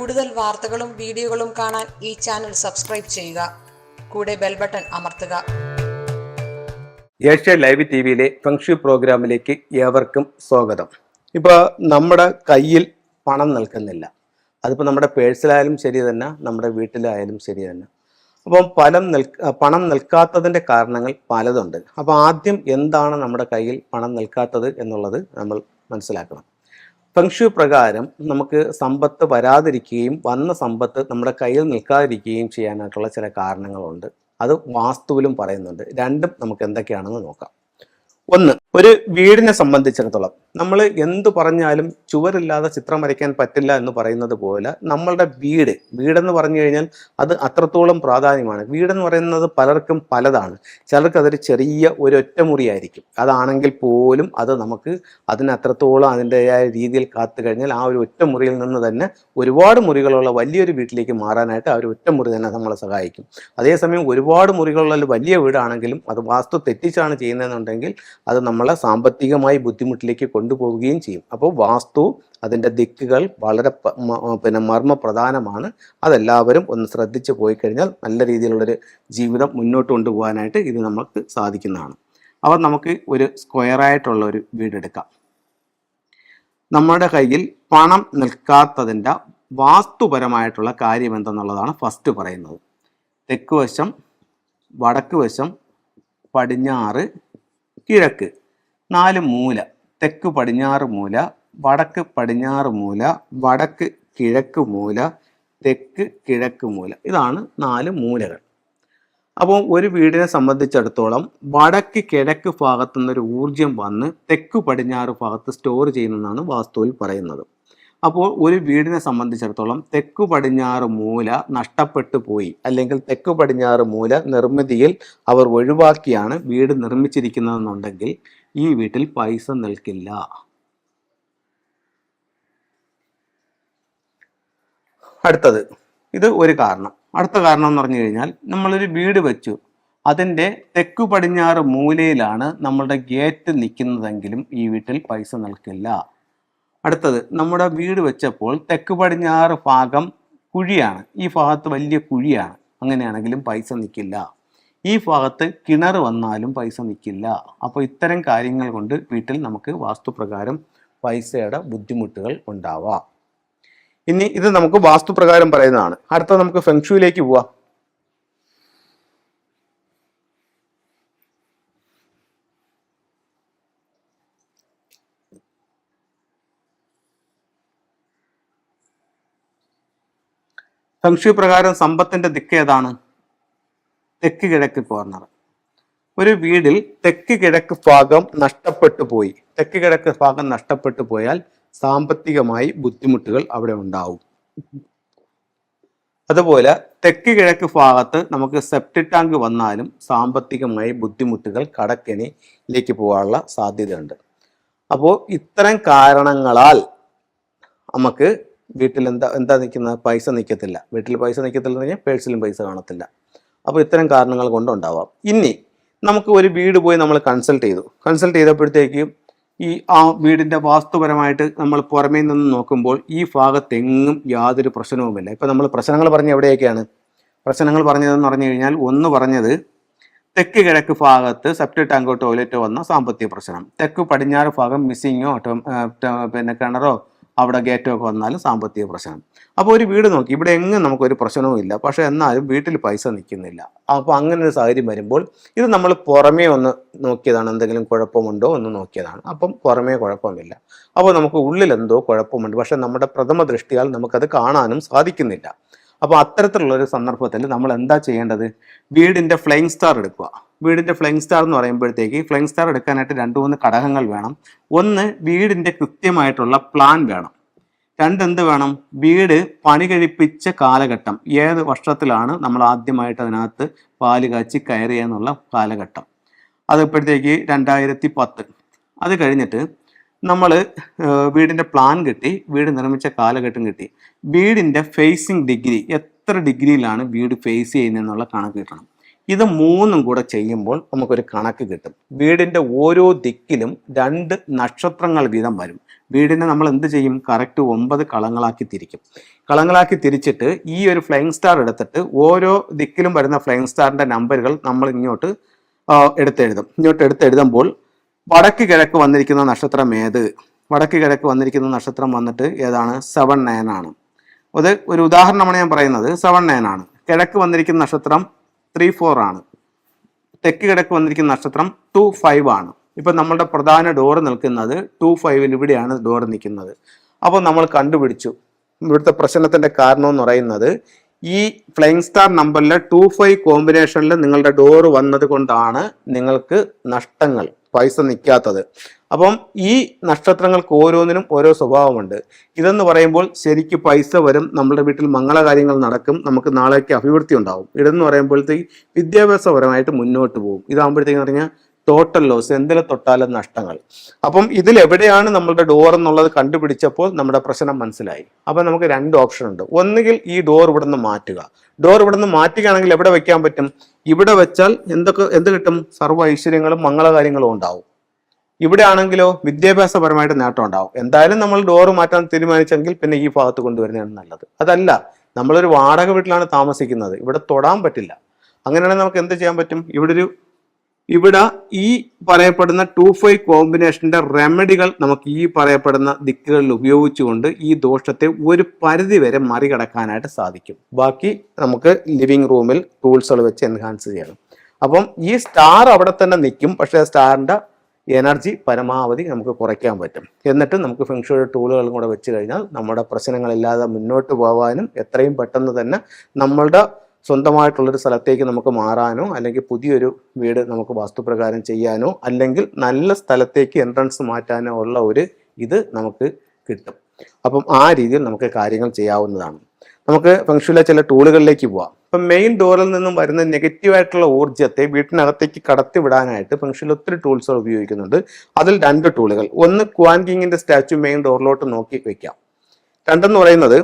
കൂടുതൽ വാർത്തകളും വീഡിയോകളും കാണാൻ ഈ ചാനൽ സബ്സ്ക്രൈബ് ചെയ്യുക. കൂടെ ബെൽ ബട്ടൺ അമർത്തുക. ഏഷ്യ ലൈവ് ടിവിയിലെ ഫെങ്ഷു പ്രോഗ്രാമിലേക്ക് ഏവർക്കും സ്വാഗതം. ഇപ്പോൾ നമ്മുടെ കയ്യിൽ പണം നിൽക്കുന്നില്ല. അതിപ്പോൾ നമ്മുടെ പേഴ്സിലായാലും ശരി തന്നെ, നമ്മുടെ വീട്ടിലായാലും ശരി തന്നെ. അപ്പം പണം നിൽക്കാത്തതിൻ്റെ കാരണങ്ങൾ പലതുണ്ട്. അപ്പോൾ ആദ്യം എന്താണ് നമ്മുടെ കയ്യിൽ പണം നിൽക്കാത്തത് എന്നുള്ളത് നമ്മൾ മനസ്സിലാക്കണം. ഫെങ്ഷു പ്രകാരം നമുക്ക് സമ്പത്ത് വരാതിരിക്കുകയും വന്ന സമ്പത്ത് നമ്മുടെ കയ്യിൽ നിൽക്കാതിരിക്കുകയും ചെയ്യാനായിട്ടുള്ള ചില കാരണങ്ങളുണ്ട്. അത് വാസ്തുവിലും പറയുന്നുണ്ട്. രണ്ടും നമുക്ക് എന്തൊക്കെയാണെന്ന് നോക്കാം. ഒന്ന്, ഒരു വീടിനെ സംബന്ധിച്ചിടത്തോളം നമ്മൾ എന്ത് പറഞ്ഞാലും ചുവരില്ലാതെ ചിത്രം വരയ്ക്കാൻ പറ്റില്ല എന്ന് പറയുന്നത് പോലെ നമ്മളുടെ വീടെന്ന് പറഞ്ഞു കഴിഞ്ഞാൽ അത് അത്രത്തോളം പ്രാധാന്യമാണ്. വീടെന്ന് പറയുന്നത് പലർക്കും പലതാണ്. ചിലർക്ക് അതൊരു ചെറിയ ഒരു ഒറ്റമുറിയായിരിക്കും. അതാണെങ്കിൽ പോലും അത് നമുക്ക് അതിന് അത്രത്തോളം അതിൻ്റെതായ രീതിയിൽ കാത്തു കഴിഞ്ഞാൽ ആ ഒരു ഒറ്റമുറിയിൽ നിന്ന് തന്നെ ഒരുപാട് മുറികളുള്ള വലിയൊരു വീട്ടിലേക്ക് മാറാനായിട്ട് ആ ഒരു ഒറ്റമുറി തന്നെ നമ്മളെ സഹായിക്കും. അതേസമയം ഒരുപാട് മുറികളുള്ള വലിയ വീടാണെങ്കിലും അത് വാസ്തു തെറ്റിച്ചാണ് ചെയ്യുന്നതെന്നുണ്ടെങ്കിൽ അത് നമ്മളെ സാമ്പത്തികമായി ബുദ്ധിമുട്ടിലേക്ക് കൊണ്ടുപോവുകയും ചെയ്യും. അപ്പോൾ വാസ്തു അതിൻ്റെ ദിക്കുകൾ വളരെ മർമ്മപ്രധാനമാണ്. അതെല്ലാവരും ഒന്ന് ശ്രദ്ധിച്ച് പോയി കഴിഞ്ഞാൽ നല്ല രീതിയിലുള്ളൊരു ജീവിതം മുന്നോട്ട് കൊണ്ടുപോകാനായിട്ട് ഇത് നമുക്ക് സാധിക്കുന്നതാണ്. അപ്പോൾ നമുക്ക് ഒരു സ്ക്വയറായിട്ടുള്ള ഒരു വീടെടുക്കാം. നമ്മുടെ കയ്യിൽ പണം നിൽക്കാത്തതിൻ്റെ വാസ്തുപരമായിട്ടുള്ള കാര്യം എന്തെന്നുള്ളതാണ് ഫസ്റ്റ് പറയുന്നത്. തെക്ക് വശം, വടക്ക് വശം, പടിഞ്ഞാറ്, കിഴക്ക്, 4 മൂല. തെക്ക് പടിഞ്ഞാറ് മൂല, വടക്ക് പടിഞ്ഞാറ് മൂല, വടക്ക് കിഴക്ക് മൂല, തെക്ക് കിഴക്ക് മൂല. ഇതാണ് 4 മൂലകൾ. അപ്പോൾ ഒരു വീടിനെ സംബന്ധിച്ചിടത്തോളം വടക്ക് കിഴക്ക് ഭാഗത്തു നിന്നൊരു ഊർജം വന്ന് തെക്ക് പടിഞ്ഞാറ് ഭാഗത്ത് സ്റ്റോർ ചെയ്യുന്നതാണ് വാസ്തുവിൽ പറയുന്നത്. അപ്പോൾ ഒരു വീടിനെ സംബന്ധിച്ചിടത്തോളം തെക്കു പടിഞ്ഞാറ് മൂല നഷ്ടപ്പെട്ടു പോയി, അല്ലെങ്കിൽ തെക്കു പടിഞ്ഞാറ് മൂല നിർമ്മിതിയിൽ അവർ ഒഴിവാക്കിയാണ് വീട് നിർമ്മിച്ചിരിക്കുന്നതെന്നുണ്ടെങ്കിൽ ഈ വീട്ടിൽ പൈസ നിൽക്കില്ല. അടുത്തത്, ഇത് ഒരു കാരണം. അടുത്ത കാരണം എന്ന് പറഞ്ഞു കഴിഞ്ഞാൽ, നമ്മളൊരു വീട് വെച്ചു, അതിൻ്റെ തെക്കു പടിഞ്ഞാറ് മൂലയിലാണ് നമ്മളുടെ ഗേറ്റ് നിൽക്കുന്നതെങ്കിലും ഈ വീട്ടിൽ പൈസ നിൽക്കില്ല. അടുത്തത്, നമ്മുടെ വീട് വെച്ചപ്പോൾ തെക്ക് പടിഞ്ഞാറ് ഭാഗം കുഴിയാണ്, ഈ ഭാഗത്ത് വലിയ കുഴിയാണ്, അങ്ങനെയാണെങ്കിലും പൈസ നിൽക്കില്ല. ഈ ഭാഗത്ത് കിണർ വന്നാലും പൈസ നിൽക്കില്ല. അപ്പോൾ ഇത്തരം കാര്യങ്ങൾ കൊണ്ട് വീട്ടിൽ നമുക്ക് വാസ്തുപ്രകാരം പൈസയുടെ ബുദ്ധിമുട്ടുകൾ ഉണ്ടാവാം. ഇനി ഇത് നമുക്ക് വാസ്തുപ്രകാരം പറയുന്നതാണ്. അടുത്തത് നമുക്ക് ഫെങ്ഷുയിലേക്ക് പോവാം. ഫെങ്ഷു പ്രകാരം സമ്പത്തിന്റെ ദിക്ക് ഏതാണ്? തെക്ക് കിഴക്ക് കോർണർ. ഒരു വീടിൽ തെക്ക് കിഴക്ക് ഭാഗം നഷ്ടപ്പെട്ടു പോയി, തെക്ക് കിഴക്ക് ഭാഗം നഷ്ടപ്പെട്ടു പോയാൽ സാമ്പത്തികമായി ബുദ്ധിമുട്ടുകൾ അവിടെ ഉണ്ടാവും. അതുപോലെ തെക്ക് കിഴക്ക് ഭാഗത്ത് നമുക്ക് സെപ്റ്റിക് ടാങ്ക് വന്നാലും സാമ്പത്തികമായി ബുദ്ധിമുട്ടുകൾ കടക്കെണിയിലേക്ക് പോകാനുള്ള സാധ്യതയുണ്ട്. അപ്പോൾ ഇത്തരം കാരണങ്ങളാൽ നമുക്ക് വീട്ടിൽ എന്താ നിൽക്കുന്നത്? പൈസ നിൽക്കത്തില്ല. വീട്ടിൽ പൈസ നിൽക്കത്തില്ല എന്ന് പറഞ്ഞാൽ പേഴ്സിലും പൈസ കാണത്തില്ല. അപ്പോൾ ഇത്തരം കാരണങ്ങൾ കൊണ്ടുണ്ടാവാം. ഇനി നമുക്ക് ഒരു വീട് പോയി നമ്മൾ കൺസൾട്ട് ചെയ്തപ്പോഴത്തേക്കും ആ വീടിൻ്റെ വാസ്തുപരമായിട്ട് നമ്മൾ പുറമേ നിന്ന് നോക്കുമ്പോൾ ഈ ഭാഗത്തെങ്ങും യാതൊരു പ്രശ്നവുമില്ല. ഇപ്പം നമ്മൾ പ്രശ്നങ്ങൾ പറഞ്ഞ എവിടെയൊക്കെയാണ് പ്രശ്നങ്ങൾ പറഞ്ഞതെന്ന് പറഞ്ഞു കഴിഞ്ഞാൽ, ഒന്ന് പറഞ്ഞത് തെക്ക് കിഴക്ക് ഭാഗത്ത് സെപ്റ്റിക് ടാങ്കോ ടോയ്ലറ്റോ വന്ന സാമ്പത്തിക പ്രശ്നം, തെക്ക് പടിഞ്ഞാറ് ഭാഗം മിസ്സിങ്ങോ കിണറോ അവിടെ ഗേറ്റോ ഒക്കെ വന്നാലും സാമ്പത്തിക പ്രശ്നം. അപ്പോൾ ഒരു വീട് നോക്കി, ഇവിടെ എങ്ങും നമുക്കൊരു പ്രശ്നവും ഇല്ല, പക്ഷെ എന്നാലും വീട്ടിൽ പൈസ നിൽക്കുന്നില്ല. അപ്പോൾ അങ്ങനെ ഒരു സാഹചര്യം വരുമ്പോൾ ഇത് നമ്മൾ പുറമേ ഒന്ന് നോക്കിയതാണ്, എന്തെങ്കിലും കുഴപ്പമുണ്ടോ എന്ന് നോക്കിയതാണ്. അപ്പം പുറമേ കുഴപ്പമില്ല. അപ്പോൾ നമുക്ക് ഉള്ളിൽ എന്തോ കുഴപ്പമുണ്ട്, പക്ഷെ നമ്മുടെ പ്രഥമ ദൃഷ്ടിയാൽ നമുക്കത് കാണാനും സാധിക്കുന്നില്ല. അപ്പോൾ അത്തരത്തിലുള്ളൊരു സന്ദർഭത്തിൽ നമ്മൾ എന്താ ചെയ്യേണ്ടത്? വീടിൻ്റെ ഫ്ലൈയിങ് സ്റ്റാർ എടുക്കുക. വീടിൻ്റെ ഫ്ലൈയിങ് സ്റ്റാർ എന്ന് പറയുമ്പോഴത്തേക്ക് ഫ്ലൈയിങ് സ്റ്റാർ എടുക്കാനായിട്ട് 2-3 ഘടകങ്ങൾ വേണം. ഒന്ന്, വീടിൻ്റെ കൃത്യമായിട്ടുള്ള പ്ലാൻ വേണം. 2, എന്ത് വേണം? വീട് പണി കഴിപ്പിച്ച കാലഘട്ടം, ഏത് വർഷത്തിലാണ് നമ്മൾ ആദ്യമായിട്ട് അതിനകത്ത് പാല് കാച്ചി കയറിയ എന്നുള്ള കാലഘട്ടം. അത് ഇപ്പോഴത്തേക്ക് 2010. അത് കഴിഞ്ഞിട്ട് നമ്മൾ വീടിൻ്റെ പ്ലാൻ കിട്ടി, വീട് നിർമ്മിച്ച കാലഘട്ടം കിട്ടി, വീടിൻ്റെ ഫേസിങ് ഡിഗ്രി, എത്ര ഡിഗ്രിയിലാണ് വീട് ഫേസ് ചെയ്യുന്നതെന്നുള്ള കണക്ക് കിട്ടണം. ഇത് മൂന്നും കൂടെ ചെയ്യുമ്പോൾ നമുക്കൊരു കണക്ക് കിട്ടും. വീടിൻ്റെ ഓരോ ദിക്കിലും 2 നക്ഷത്രങ്ങൾ വീതം വരും. വീടിനെ നമ്മൾ എന്ത് ചെയ്യും? കറക്റ്റ് 9 കളങ്ങളാക്കി തിരിക്കും. കളങ്ങളാക്കി തിരിച്ചിട്ട് ഈ ഒരു ഫ്ലൈയിങ് സ്റ്റാർ എടുത്തിട്ട് ഓരോ ദിക്കിലും വരുന്ന ഫ്ലൈയിങ് സ്റ്റാറിൻ്റെ നമ്പറുകൾ നമ്മൾ ഇങ്ങോട്ട് എടുത്തെഴുതുമ്പോൾ വടക്ക് കിഴക്ക് വന്നിരിക്കുന്ന നക്ഷത്രം ഏത്? വടക്ക് കിഴക്ക് വന്നിരിക്കുന്ന നക്ഷത്രം വന്നിട്ട് ഏതാണ്? 7, 9 ആണ്. അത് ഒരു ഉദാഹരണമാണ് ഞാൻ പറയുന്നത്. 7, 9 ആണ്. കിഴക്ക് വന്നിരിക്കുന്ന നക്ഷത്രം 3, 4 ആണ്. തെക്ക് കിഴക്ക് വന്നിരിക്കുന്ന നക്ഷത്രം 2, 5 ആണ്. ഇപ്പം നമ്മളുടെ പ്രധാന ഡോറ് നിൽക്കുന്നത് 2, 5 ഇവിടെയാണ് ഡോറ് നിൽക്കുന്നത്. അപ്പോൾ നമ്മൾ കണ്ടുപിടിച്ചു ഇവിടുത്തെ പ്രശ്നത്തിന്റെ കാരണം എന്ന് പറയുന്നത് ഈ ഫ്ലൈയിങ് സ്റ്റാർ നമ്പറിലെ 2, 5 കോമ്പിനേഷനിൽ നിങ്ങളുടെ ഡോറ് വന്നത് കൊണ്ടാണ് നിങ്ങൾക്ക് നഷ്ടങ്ങൾ, പൈസ നിൽക്കാത്തത്. അപ്പം ഈ നക്ഷത്രങ്ങൾക്ക് ഓരോന്നിനും ഓരോ സ്വഭാവമുണ്ട്. ഇതെന്ന് പറയുമ്പോൾ ശരിക്ക് പൈസ വരും, നമ്മുടെ വീട്ടിൽ മംഗളകാര്യങ്ങൾ നടക്കും, നമുക്ക് നാളേക്ക് അഭിവൃദ്ധി ഉണ്ടാവും. ഇതെന്ന് പറയുമ്പോഴത്തേക്ക് വിദ്യാഭ്യാസപരമായിട്ട് മുന്നോട്ട് പോകും. ഇതാകുമ്പോഴത്തേക്ക് പറഞ്ഞാൽ ടോട്ടൽ ലോസ്, എന്തിലെ തൊട്ടാലും നഷ്ടങ്ങൾ. അപ്പം ഇതിൽ എവിടെയാണ് നമ്മളുടെ ഡോർ എന്നുള്ളത് കണ്ടുപിടിച്ചപ്പോൾ നമ്മുടെ പ്രശ്നം മനസ്സിലായി. അപ്പം നമുക്ക് 2 ഓപ്ഷൻ ഉണ്ട്. ഒന്നുകിൽ ഈ ഡോർ ഇവിടെ നിന്ന് മാറ്റുക. ഡോർ ഇവിടെ നിന്ന് മാറ്റുകയാണെങ്കിൽ എവിടെ വെക്കാൻ പറ്റും? ഇവിടെ വെച്ചാൽ എന്ത് കിട്ടും? സർവ്വ ഐശ്വര്യങ്ങളും മംഗളകാര്യങ്ങളും ഉണ്ടാവും. ഇവിടെ ആണെങ്കിലോ വിദ്യാഭ്യാസപരമായിട്ട് നേട്ടം ഉണ്ടാവും. എന്തായാലും നമ്മൾ ഡോറ് മാറ്റാൻ തീരുമാനിച്ചെങ്കിൽ പിന്നെ ഈ ഭാഗത്ത് കൊണ്ടുവരുന്നതാണ് നല്ലത്. അതല്ല, നമ്മളൊരു വാടക വീട്ടിലാണ് താമസിക്കുന്നത്, ഇവിടെ തൊടാൻ പറ്റില്ല. അങ്ങനെയാണെങ്കിൽ നമുക്ക് എന്ത് ചെയ്യാൻ പറ്റും? ഇവിടെ ഈ പറയപ്പെടുന്ന 2, 5 കോമ്പിനേഷന്റെ റെമഡികൾ നമുക്ക് ഈ പറയപ്പെടുന്ന ദിക്കുകളിൽ ഉപയോഗിച്ചുകൊണ്ട് ഈ ദോഷത്തെ ഒരു പരിധി വരെ മറികടക്കാനായിട്ട് സാധിക്കും. ബാക്കി നമുക്ക് ലിവിങ് റൂമിൽ ടൂൾസുകൾ വെച്ച് എൻഹാൻസ് ചെയ്യണം. അപ്പം ഈ സ്റ്റാർ അവിടെ തന്നെ നിൽക്കും, പക്ഷേ സ്റ്റാറിന്റെ എനർജി പരമാവധി നമുക്ക് കുറയ്ക്കാൻ പറ്റും. എന്നിട്ട് നമുക്ക് ഫെങ്ഷുയുടെ ടൂളുകളും കൂടെ വെച്ച് കഴിഞ്ഞാൽ നമ്മുടെ പ്രശ്നങ്ങളില്ലാതെ മുന്നോട്ട് പോകാനും എത്രയും പെട്ടെന്ന് തന്നെ നമ്മളുടെ സ്വന്തമായിട്ടുള്ളൊരു സ്ഥലത്തേക്ക് നമുക്ക് മാറാനോ അല്ലെങ്കിൽ പുതിയൊരു വീട് നമുക്ക് വാസ്തുപ്രകാരം ചെയ്യാനോ അല്ലെങ്കിൽ നല്ല സ്ഥലത്തേക്ക് എൻട്രൻസ് മാറ്റാനോ ഉള്ള ഒരു ഇത് നമുക്ക് കിട്ടും. അപ്പം ആ രീതിയിൽ നമുക്ക് കാര്യങ്ങൾ ചെയ്യാവുന്നതാണ്. നമുക്ക് ഫെങ്ഷുയിലെ ചില ടൂളുകളിലേക്ക് പോവാം. ഇപ്പം മെയിൻ ഡോറിൽ നിന്നും വരുന്ന നെഗറ്റീവായിട്ടുള്ള ഊർജ്ജത്തെ വീട്ടിനകത്തേക്ക് കടത്തിവിടാനായിട്ട് ഫെങ്ഷുയിൽ ഒത്തിരി ടൂൾസുകൾ ഉപയോഗിക്കുന്നുണ്ട്. അതിൽ 2 ടൂളുകൾ. ഒന്ന് ക്വാൻ കിങ്ങിന്റെ സ്റ്റാച്ചു മെയിൻ ഡോറിലോട്ട് നോക്കി വെക്കാം. 2 എന്ന് പറയുന്നത്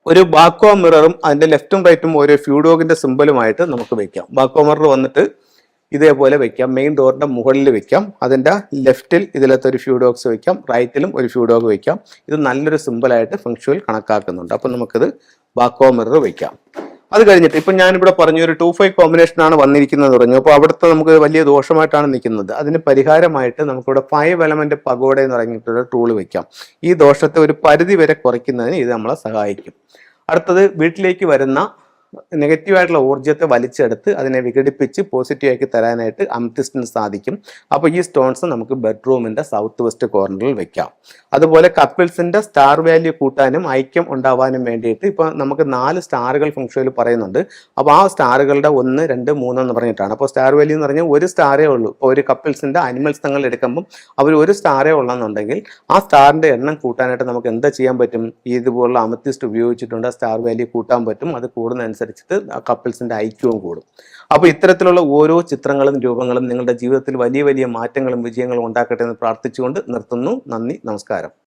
ഒരു ബാക്കോ മിററും അതിന്റെ ലെഫ്റ്റും റൈറ്റും ഓരോ ഫ്യൂഡോഗിന്റെ സിമ്പലുമായിട്ട് നമുക്ക് വെക്കാം. ബാക്കോ മിറർ വന്നിട്ട് ഇതേപോലെ വെക്കാം. മെയിൻ ഡോറിന്റെ മുകളിൽ വെക്കാം. അതിന്റെ ലെഫ്റ്റിൽ ഇതിലത്തെ ഒരു ഫ്യൂഡോഗ്സ് വെക്കാം, റൈറ്റിലും ഒരു ഫ്യൂഡോഗ് വെക്കാം. ഇത് നല്ലൊരു സിമ്പിളായിട്ട് ഫെങ്ഷുയിൽ കണക്കാക്കുന്നുണ്ട്. അപ്പം നമുക്കിത് ബാക്കോ മിറർ വെക്കാം. അത് കഴിഞ്ഞിട്ട് ഇപ്പം ഞാനിവിടെ പറഞ്ഞു ഒരു 2, 5 കോമ്പിനേഷനാണ് വന്നിരിക്കുന്നത് പറഞ്ഞു. അപ്പോൾ അവിടുത്തെ നമുക്ക് വലിയ ദോഷമായിട്ടാണ് നിൽക്കുന്നത്. അതിന് പരിഹാരമായിട്ട് നമുക്കിവിടെ 5 എലമെന്റ് പഗോഡ എന്ന് പറഞ്ഞിട്ടൊരു ടൂൾ വെക്കാം. ഈ ദോഷത്തെ ഒരു പരിധി വരെ കുറയ്ക്കുന്നതിന് ഇത് നമ്മളെ സഹായിക്കും. അടുത്തത് വീട്ടിലേക്ക് വരുന്ന നെഗറ്റീവായിട്ടുള്ള ഊർജ്ജത്തെ വലിച്ചെടുത്ത് അതിനെ വിഘടിപ്പിച്ച് പോസിറ്റീവാക്കി തരാനായിട്ട് അമത്തിസ്റ്റിന് സാധിക്കും. അപ്പോൾ ഈ സ്റ്റോൺസ് നമുക്ക് ബെഡ്റൂമിന്റെ സൗത്ത് വെസ്റ്റ് കോർണറിൽ വെക്കാം. അതുപോലെ കപ്പിൾസിന്റെ സ്റ്റാർ വാല്യൂ കൂട്ടാനും ഐക്യം ഉണ്ടാവാനും വേണ്ടിയിട്ട് ഇപ്പോൾ നമുക്ക് 4 സ്റ്റാറുകൾ ഫെങ്ഷുയിൽ പറയുന്നുണ്ട്. അപ്പോൾ ആ സ്റ്റാറുകളുടെ 1, 2, 3 എന്ന് പറഞ്ഞിട്ടാണ്. അപ്പോൾ സ്റ്റാർ വാല്യൂ എന്ന് പറഞ്ഞാൽ ഒരു സ്റ്റാറേ ഉള്ളൂ. ഇപ്പോൾ ഒരു കപ്പിൾസിന്റെ അനിമൽസ് തങ്ങൾ എടുക്കുമ്പോൾ അവർ ഒരു സ്റ്റാറേ ഉള്ളെന്നുണ്ടെങ്കിൽ ആ സ്റ്റാറിന്റെ എണ്ണം കൂട്ടാനായിട്ട് നമുക്ക് എന്താ ചെയ്യാൻ പറ്റും? ഇതുപോലുള്ള അമത്തിസ്റ്റ് ഉപയോഗിച്ചിട്ടുണ്ട്. സ്റ്റാർ വാല്യൂ കൂട്ടാൻ പറ്റും. അത് കൂടുന്നതനുസരിച്ചിട്ട് ആ കപ്പിൾസിന്റെ ഐക്യവും കൂടും. അപ്പോൾ ഇത്തരത്തിലുള്ള ഓരോ ചിത്രങ്ങളും രൂപങ്ങളും നിങ്ങളുടെ ജീവിതത്തിൽ വലിയ വലിയ മാറ്റങ്ങളും വിജയങ്ങളും ഉണ്ടാക്കട്ടെ എന്ന് പ്രാർത്ഥിച്ചുകൊണ്ട് നിർത്തുന്നു. നന്ദി, നമസ്കാരം.